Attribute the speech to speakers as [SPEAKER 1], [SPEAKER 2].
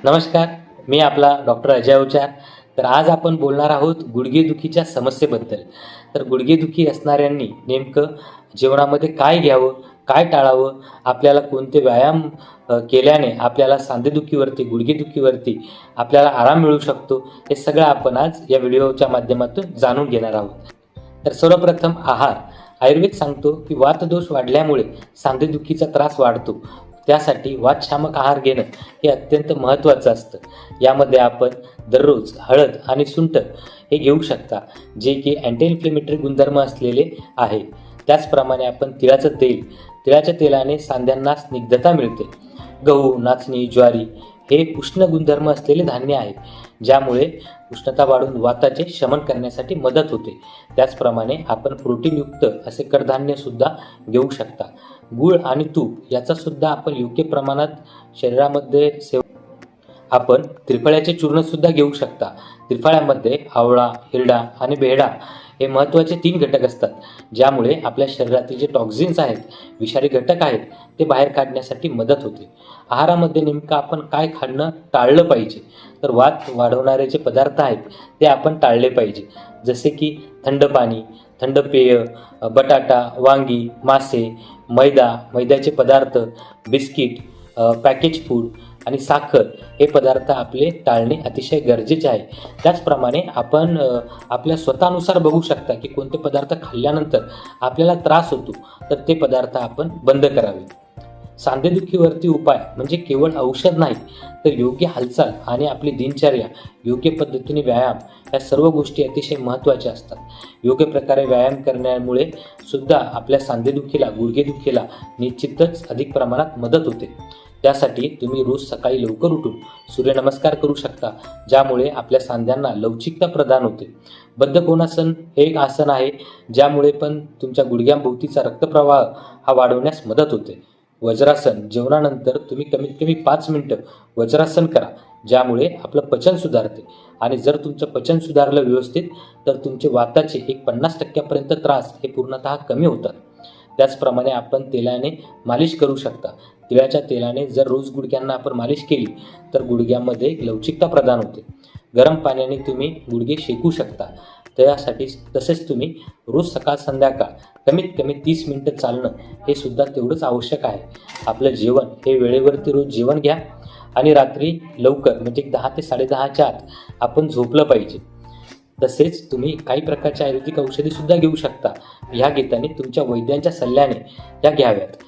[SPEAKER 1] नमस्कार, मी आपला डॉक्टर अजय अवचार. तर आज आपण बोलणार आहोत गुडघेदुखीच्या समस्येबद्दल. तर गुडघेदुखी असणाऱ्यांनी नेमकं जेवणामध्ये काय घ्यावं, काय टाळावं, आपल्याला कोणते व्यायाम केल्याने आपल्याला सांधेदुखीवरती, गुडघेदुखीवरती आपल्याला आराम मिळू शकतो, हे सगळं आपण आज या व्हिडिओच्या माध्यमातून जाणून घेणार आहोत. तर सर्वप्रथम आहार. आयुर्वेद सांगतो की वातदोष वाढल्यामुळे सांधेदुखीचा त्रास वाढतो. त्यासाठी वातशामक आहार घेणं हे अत्यंत महत्त्वाचं असतं. यामध्ये आपण दररोज हळद आणि सुंठ हे घेऊ शकता, जे की अँटी इन्फ्लेमेटरी गुणधर्म असलेले आहे. त्याचप्रमाणे आपण तिळाच्या तेलाने सांध्यांना स्निग्धता मिळते. गहू, नाचणी, ज्वारी हे उष्ण गुणधर्म असलेले धान्य आहे, ज्यामुळे उष्णता वाढून वाताचे शमन करण्यासाठी मदत होते. त्याचप्रमाणे आपण प्रोटीनयुक्त असे कडधान्यसुद्धा घेऊ शकता. गूळ आणि तूप याचा सुद्धा आपण योग्य प्रमाणात शरीरामध्ये आपण त्रिफळ्याचे चूर्णसुद्धा घेऊ शकता. त्रिफळ्यामध्ये आवळा, हिरडा आणि बेहडा हे महत्त्वाचे 3 घटक असतात, ज्यामुळे आपल्या शरीरातील जे टॉक्झिन्स आहेत, विषारी घटक आहेत, ते बाहेर काढण्यासाठी मदत होते. आहारामध्ये नेमकं आपण काय खाणं टाळलं पाहिजे, तर वात वाढवणारे जे पदार्थ आहेत ते आपण टाळले पाहिजे. जसे की थंड पाणी, थंड पेय, बटाटा, वांगी, मासे, मैद्याचे पदार्थ, बिस्किट, पॅकेज फूड आणि साखर हे पदार्थ आपले टाळणे अतिशय गरजेचे आहे. त्याचप्रमाणे आपण आपल्या स्वतःनुसार बघू शकता की कोणते पदार्थ खाल्ल्यानंतर आपल्याला त्रास होतो, तर ते पदार्थ आपण बंद करावे. सांधेदुखीवरती उपाय म्हणजे केवळ औषध नाही, तर योग्य हालचाल आणि आपली दिनचर्या, योग्य पद्धतीने व्यायाम, या सर्व गोष्टी अतिशय महत्त्वाच्या असतात. योग्य प्रकारे व्यायाम करण्यामुळे सुद्धा आपल्या सांधेदुखीला, गुडघेदुखीला निश्चितच अधिक प्रमाणात मदत होते. त्यासाठी तुम्ही रोज सकाळी लवकर उठून सूर्यनमस्कार करू शकता, ज्यामुळे आपल्या सांध्यांना लवचिकता प्रदान होते. बद्धकोनासन हे एक आसन आहे, ज्यामुळे पण तुमच्या गुडघ्यांभोवतीचा रक्तप्रवाह हा वाढवण्यास मदत होते. वज्रासन, जेवणानंतर तुम्ही कमीत कमी 5 मिनिटं वज्रासन करा, ज्यामुळे आपलं पचन सुधारते. आणि जर तुमचं पचन सुधारलं व्यवस्थित, तर तुमचे वाताचे 50% त्रास हे पूर्णतः कमी होतात. त्याचप्रमाणे आपण तेलाने मालिश करू शकता. तिळाच्या तेलाने जर रोज गुडघ्यांना आपण मालिश केली, तर गुडघ्यामध्ये एक लवचिकता प्रदान होते. गरम पाण्याने तुम्ही गुडघे शेकू शकता. त्यासाठी तसेच तुम्ही रोज सकाळ संध्याकाळ कमीत कमी 30 मिनिटं चालणं हे सुद्धा तेवढंच आवश्यक आहे. आपलं जेवण हे वेळेवरती रोज जेवण घ्या आणि रात्री लवकर म्हणजे 10 ते 10:30च्या आत आपण झोपलं पाहिजे. तसेच तुम्ही काही प्रकारच्या आयुर्वेदिक औषधीसुद्धा घेऊ शकता. ह्या घेताना तुमच्या वैद्यांच्या सल्ल्याने त्या घ्याव्यात.